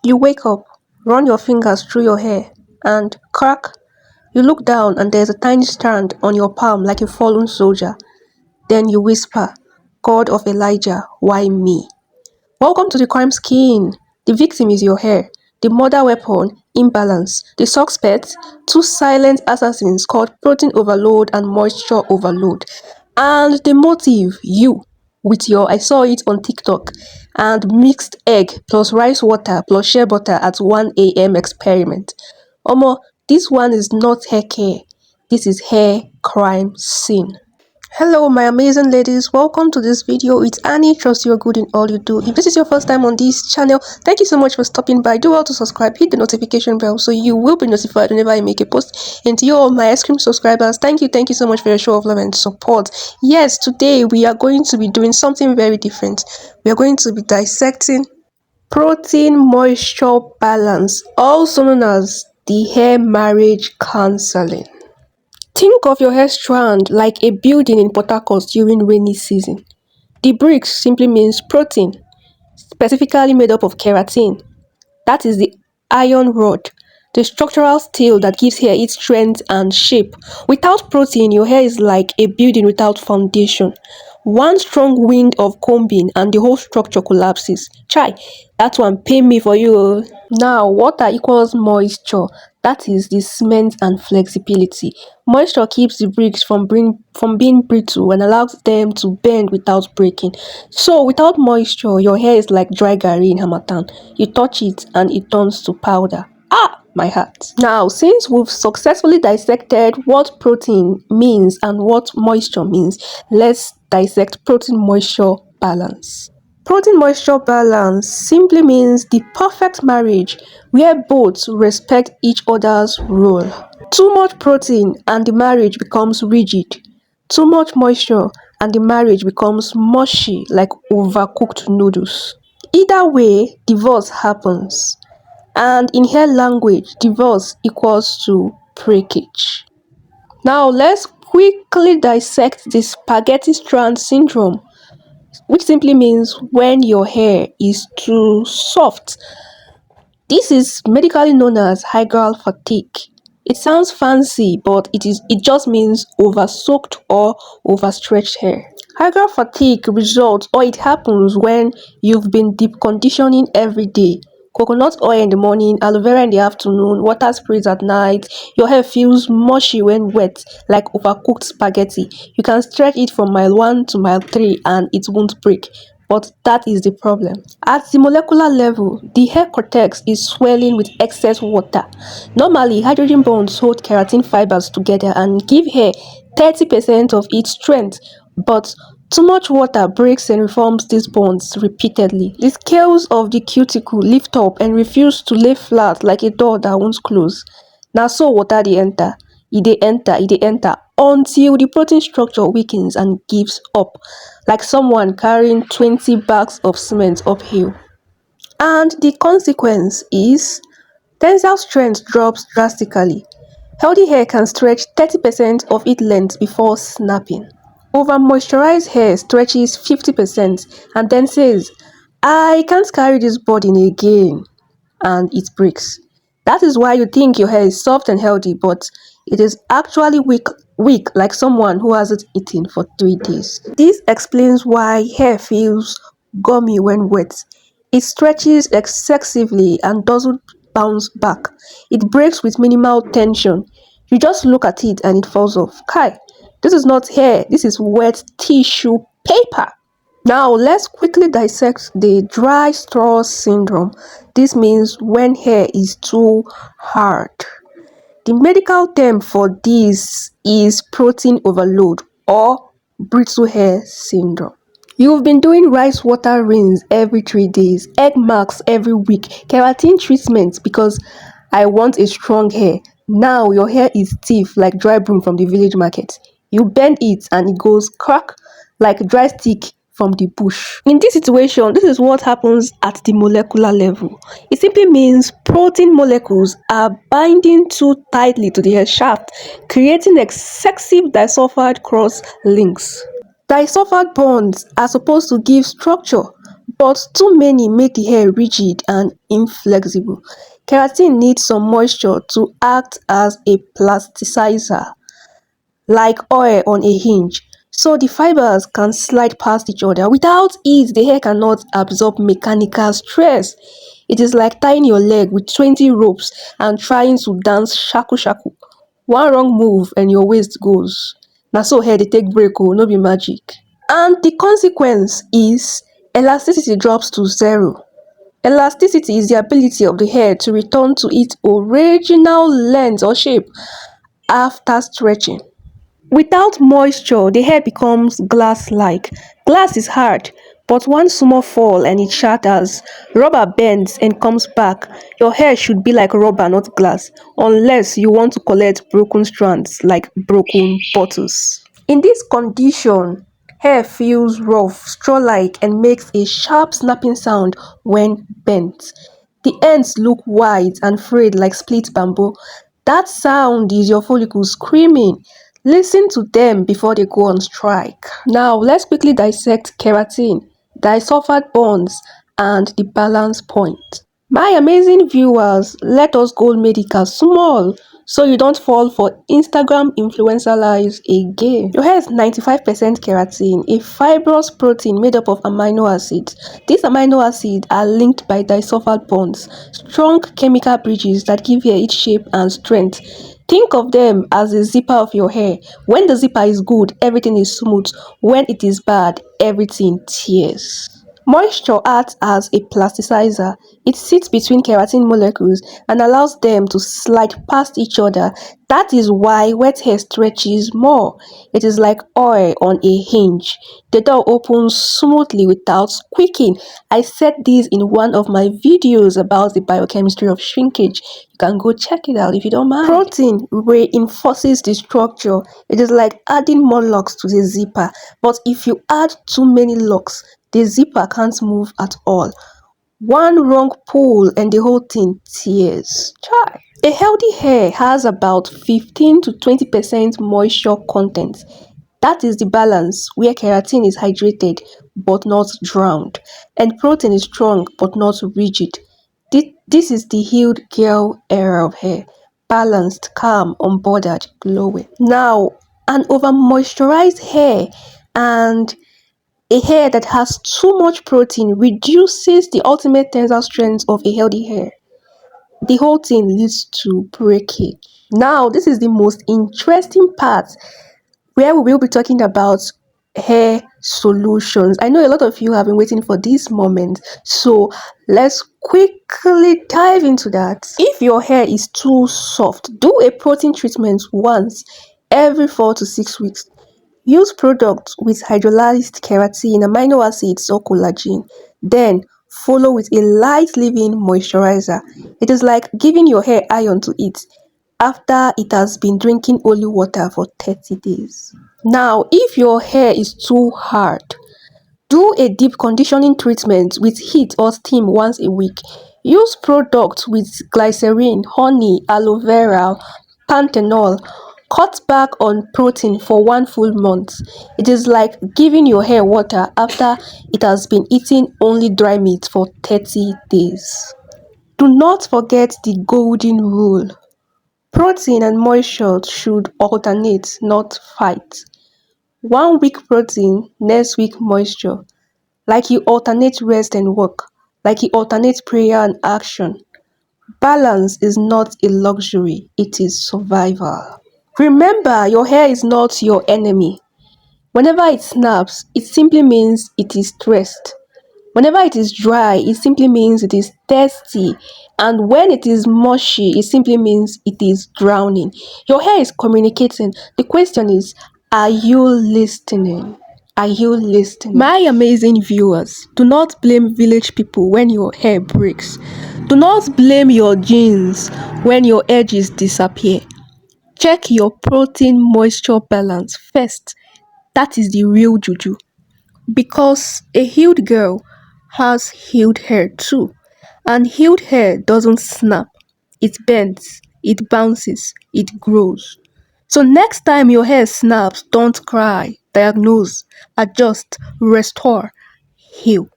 You wake up, run your fingers through your hair, and crack, you look down and there's a tiny strand on your palm like a fallen soldier. Then you whisper, God of Elijah, why me? Welcome to the crime scene. The victim is your hair. The murder weapon, imbalance. The suspect, two silent assassins called protein overload and moisture overload. And the motive, you, with your I saw it on TikTok, and mixed egg plus rice water plus shea butter at 1 a.m. experiment. Omo, this one is not hair care. This is hair crime scene. Hello my amazing ladies, welcome to this video. It's Annie. Trust you're good in all you do. If this is your first time on this channel, thank you so much for stopping by. Do well to subscribe, hit the notification bell so you will be notified whenever I make a post. And to you all my ice cream subscribers, thank you so much for your show of love and support. Yes, today we are going to be doing something very different. We are going to be dissecting protein moisture balance, also known as the hair marriage counseling. Think of your hair strand like a building in Port Harcourt during rainy season. The bricks simply means protein, specifically made up of keratin. That is the iron rod, the structural steel that gives hair its strength and shape. Without protein, your hair is like a building without foundation. One strong wind of combing and the whole structure collapses. Chai, that one pay me for you. Oh. Now, water equals moisture. That is the cement and flexibility. Moisture keeps the bricks from being brittle and allows them to bend without breaking. So, without moisture, your hair is like dry garri in Hamatan. You touch it and it turns to powder. Ah, my heart. Now, since we've successfully dissected what protein means and what moisture means, let's dissect protein moisture balance. Protein moisture balance simply means the perfect marriage where both respect each other's role. Too much protein and the marriage becomes rigid. Too much moisture and the marriage becomes mushy like overcooked noodles. Either way, divorce happens. And in hair language, divorce equals to breakage. Now let's quickly dissect the spaghetti strand syndrome, which simply means when your hair is too soft. This is medically known as hygral fatigue. It sounds fancy, but it just means over-soaked or overstretched hair. Hygral fatigue results, or it happens when you've been deep conditioning every day. Coconut oil in the morning, aloe vera in the afternoon, water sprays at night. Your hair feels mushy when wet, like overcooked spaghetti. You can stretch it from mile 1 to mile 3 and it won't break. But that is the problem. At the molecular level, the hair cortex is swelling with excess water. Normally, hydrogen bonds hold keratin fibers together and give hair 30% of its strength, but too much water breaks and reforms these bonds repeatedly. The scales of the cuticle lift up and refuse to lay flat like a door that won't close. Now so water dey enter, e dey enter until the protein structure weakens and gives up, like someone carrying 20 bags of cement uphill. And the consequence is tensile strength drops drastically. Healthy hair can stretch 30% of its length before snapping. Over-moisturized hair stretches 50% and then says, I can't carry this burden again, and it breaks. That is why you think your hair is soft and healthy, but it is actually weak like someone who hasn't eaten for 3 days. This explains why hair feels gummy when wet. It stretches excessively and doesn't bounce back. It breaks with minimal tension. You just look at it and it falls off. Kai, this is not hair, this is wet tissue paper. Now let's quickly dissect the dry straw syndrome. This means when hair is too hard. The medical term for this is protein overload or brittle hair syndrome. You've been doing rice water rinse every 3 days, egg marks every week, keratin treatments because I want a strong hair. Now your hair is stiff like dry broom from the village market. You bend it and it goes crack like dry stick from the bush. In this situation, this is what happens at the molecular level. It simply means protein molecules are binding too tightly to the hair shaft, creating excessive disulfide cross links. Disulfide bonds are supposed to give structure, but too many make the hair rigid and inflexible. Keratin needs some moisture to act as a plasticizer, like oil on a hinge, so the fibers can slide past each other. Without it, the hair cannot absorb mechanical stress. It is like tying your leg with 20 ropes and trying to dance shaku shaku. One wrong move and your waist goes. Na so hair dey take break oh, no be magic. And the consequence is elasticity drops to zero. Elasticity is the ability of the hair to return to its original length or shape after stretching. Without moisture, the hair becomes glass-like. Glass is hard, but one small fall and it shatters. Rubber bends and comes back. Your hair should be like rubber, not glass, unless you want to collect broken strands like broken bottles. In this condition, hair feels rough, straw-like, and makes a sharp snapping sound when bent. The ends look wide and frayed like split bamboo. That sound is your follicles screaming. Listen to them before they go on strike. Now, let's quickly dissect keratin, disulfide bonds, and the balance point. My amazing viewers, let us go medical small so you don't fall for Instagram influencer lies again. Your hair is 95% keratin, a fibrous protein made up of amino acids. These amino acids are linked by disulfide bonds, strong chemical bridges that give hair its shape and strength. Think of them as the zipper of your hair. When the zipper is good, everything is smooth. When it is bad, everything tears. Moisture acts as a plasticizer. It sits between keratin molecules and allows them to slide past each other. That is why wet hair stretches more. It is like oil on a hinge. The door opens smoothly without squeaking. I said this in one of my videos about the biochemistry of shrinkage. You can go check it out if you don't mind. Protein reinforces the structure. It is like adding more locks to the zipper. But if you add too many locks, the zipper can't move at all. One wrong pull and the whole thing tears. Try. A healthy hair has about 15 to 20% moisture content. That is the balance where keratin is hydrated but not drowned, and protein is strong but not rigid. This is the healed girl era of hair. Balanced, calm, unbothered, glowing. Now, an over moisturized hair and a hair that has too much protein reduces the ultimate tensile strength of a healthy hair. The whole thing leads to breakage. Now, this is the most interesting part where we will be talking about hair solutions. I know a lot of you have been waiting for this moment, so let's quickly dive into that. If your hair is too soft, do a protein treatment once every 4 to 6 weeks. Use products with hydrolyzed keratin, amino acids, or collagen. Then follow with a light leave-in moisturizer. It is like giving your hair iron to eat after it has been drinking only water for 30 days. Now, if your hair is too hard, do a deep conditioning treatment with heat or steam once a week. Use products with glycerin, honey, aloe vera, panthenol. Cut back on protein for 1 full month. It is like giving your hair water after it has been eating only dry meat for 30 days. Do not forget the golden rule. Protein and moisture should alternate, not fight. 1 week protein, next week moisture. Like you alternate rest and work. Like you alternate prayer and action. Balance is not a luxury, it is survival. Remember, your hair is not your enemy. Whenever it snaps, it simply means it is stressed. Whenever it is dry, it simply means it is thirsty. And when it is mushy, it simply means it is drowning. Your hair is communicating. The question is, are you listening? Are you listening? My amazing viewers, do not blame village people when your hair breaks. Do not blame your genes when your edges disappear. Check your protein moisture balance first. That is the real juju. Because a healed girl has healed hair too. And healed hair doesn't snap. It bends, it bounces, it grows. So next time your hair snaps, don't cry. Diagnose, adjust, restore, heal.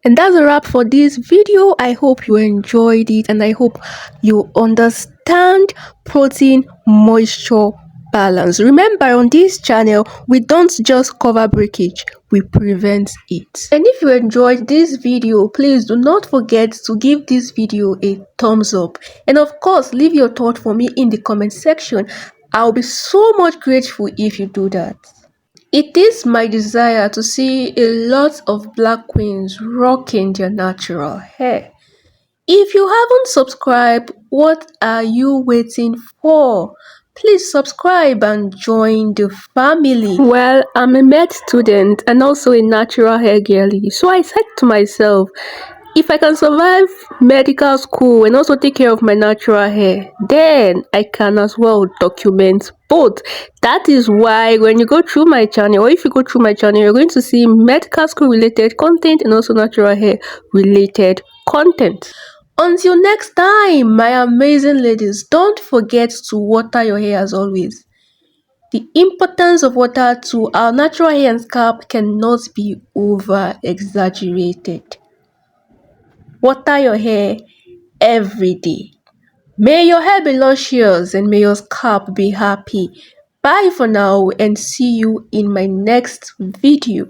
And that's a wrap for this video. I hope you enjoyed it and I hope you understand protein moisture balance. Remember, on this channel we don't just cover breakage, we prevent it. And if you enjoyed this video, please do not forget to give this video a thumbs up, and of course leave your thought for me in the comment section. I'll be so much grateful if you do that. It is my desire to see a lot of black queens rocking their natural hair. If you haven't subscribed, what are you waiting for? Please subscribe and join the family. Well, I'm a med student and also a natural hair girly, so I said to myself, if I can survive medical school and also take care of my natural hair, then I can as well document both. That is why when you go through my channel, or if you go through my channel, you're going to see medical school related content and also natural hair related content. Until next time, my amazing ladies, don't forget to water your hair as always. The importance of water to our natural hair and scalp cannot be over exaggerated. Water your hair every day. May your hair be luscious and may your scalp be happy. Bye for now and see you in my next video.